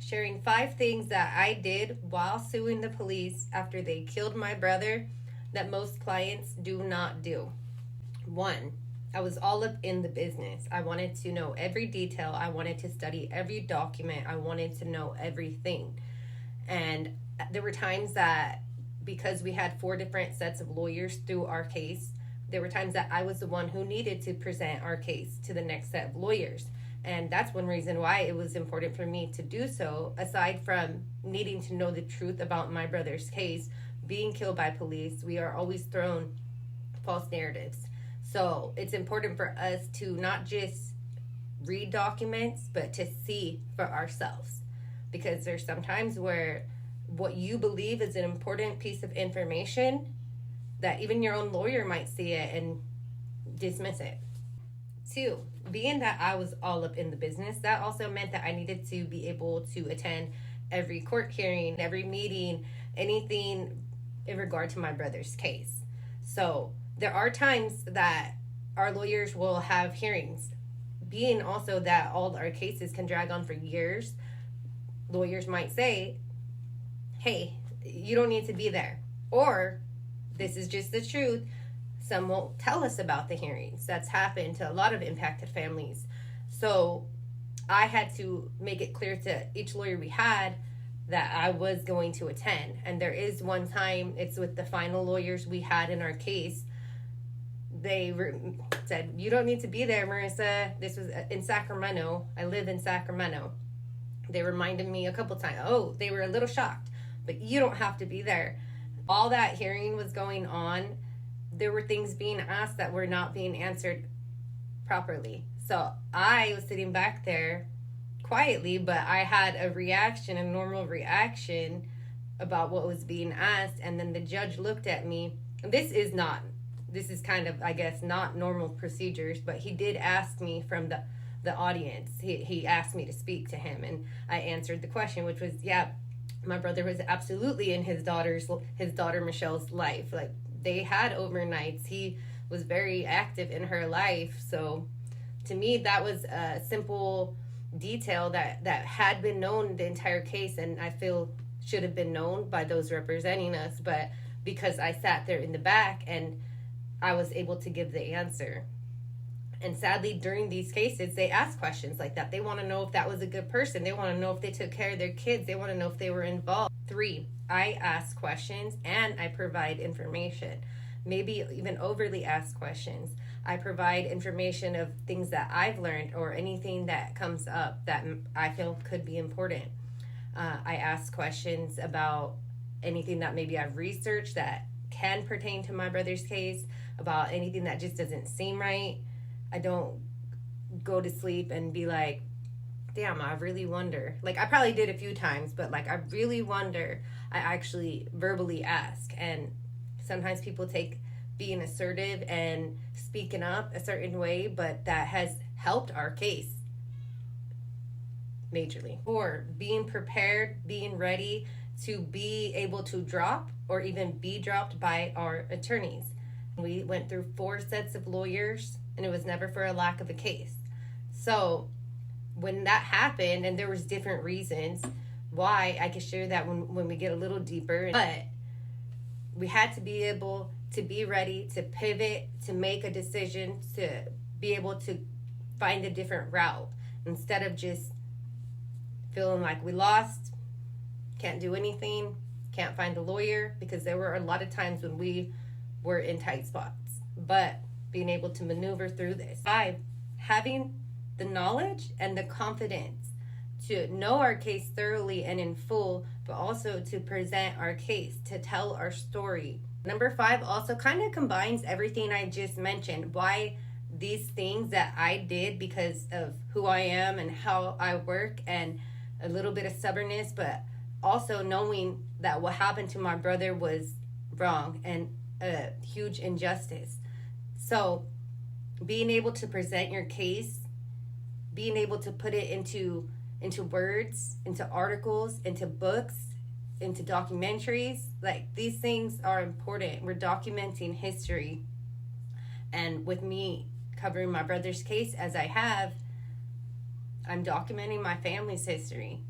sharing 5 things that I did while suing the police after they killed my brother that most clients do not do. 1, I was all up in the business. I wanted to know every detail. I wanted to study every document. I wanted to know everything. And there were times that, because we had 4 different sets of lawyers through our case, there were times that I was the one who needed to present our case to the next set of lawyers. And that's one reason why it was important for me to do so, aside from needing to know the truth about my brother's case. Being killed by police, we are always thrown false narratives. So it's important for us to not just read documents, but to see for ourselves. Because there's sometimes where what you believe is an important piece of information, that even your own lawyer might see it and dismiss it. 2, being that I was all up in the business, that also meant that I needed to be able to attend every court hearing, every meeting, anything in regard to my brother's case. So there are times that our lawyers will have hearings. Being also that all our cases can drag on for years, lawyers might say, hey, you don't need to be there. Or, this is just the truth. Some won't tell us about the hearings. That's happened to a lot of impacted families. So I had to make it clear to each lawyer we had that I was going to attend. And there is one time, it's with the final lawyers we had in our case, they said, you don't need to be there, Marissa. This was in Sacramento. I live in Sacramento. They reminded me a couple times. Oh, they were a little shocked, but you don't have to be there. All that hearing was going on. There were things being asked that were not being answered properly. So I was sitting back there quietly, but I had a reaction, a normal reaction about what was being asked. And then the judge looked at me. And this is kind of, I guess, not normal procedures, but he did ask me from the audience. He asked me to speak to him, and I answered the question, which was, yeah, my brother was absolutely in his daughter Michelle's life. Like, they had overnights. He was very active in her life. So to me, that was a simple detail that had been known the entire case, and I feel should have been known by those representing us. But because I sat there in the back, and I was able to give the answer. And sadly, during these cases, they ask questions like that. They want to know if that was a good person. They want to know if they took care of their kids. They want to know if they were involved. 3, I ask questions and I provide information. Maybe even overly asked questions. I provide information of things that I've learned or anything that comes up that I feel could be important. I ask questions about anything that maybe I've researched that can pertain to my brother's case, about anything that just doesn't seem right. I don't go to sleep and be like, damn, I really wonder. Like, I probably did a few times, but like, I really wonder. I actually verbally ask. And sometimes people take being assertive and speaking up a certain way, but that has helped our case majorly. 4, being prepared, being ready to be able to drop or even be dropped by our attorneys. We went through 4 sets of lawyers, and it was never for a lack of a case. So when that happened, and there was different reasons why, I can share that when we get a little deeper, but we had to be able to be ready to pivot, to make a decision, to be able to find a different route instead of just feeling like we lost, can't do anything, can't find a lawyer, because there were a lot of times when we were in tight spots. But being able to maneuver through this. 5, having the knowledge and the confidence to know our case thoroughly and in full, but also to present our case, to tell our story. Number 5 also kind of combines everything I just mentioned. Why these things that I did because of who I am and how I work, and a little bit of stubbornness, but also knowing that what happened to my brother was wrong and a huge injustice. So being able to present your case, being able to put it into words, into articles, into books, into documentaries, like, these things are important. We're documenting history. And with me covering my brother's case as I have, I'm documenting my family's history.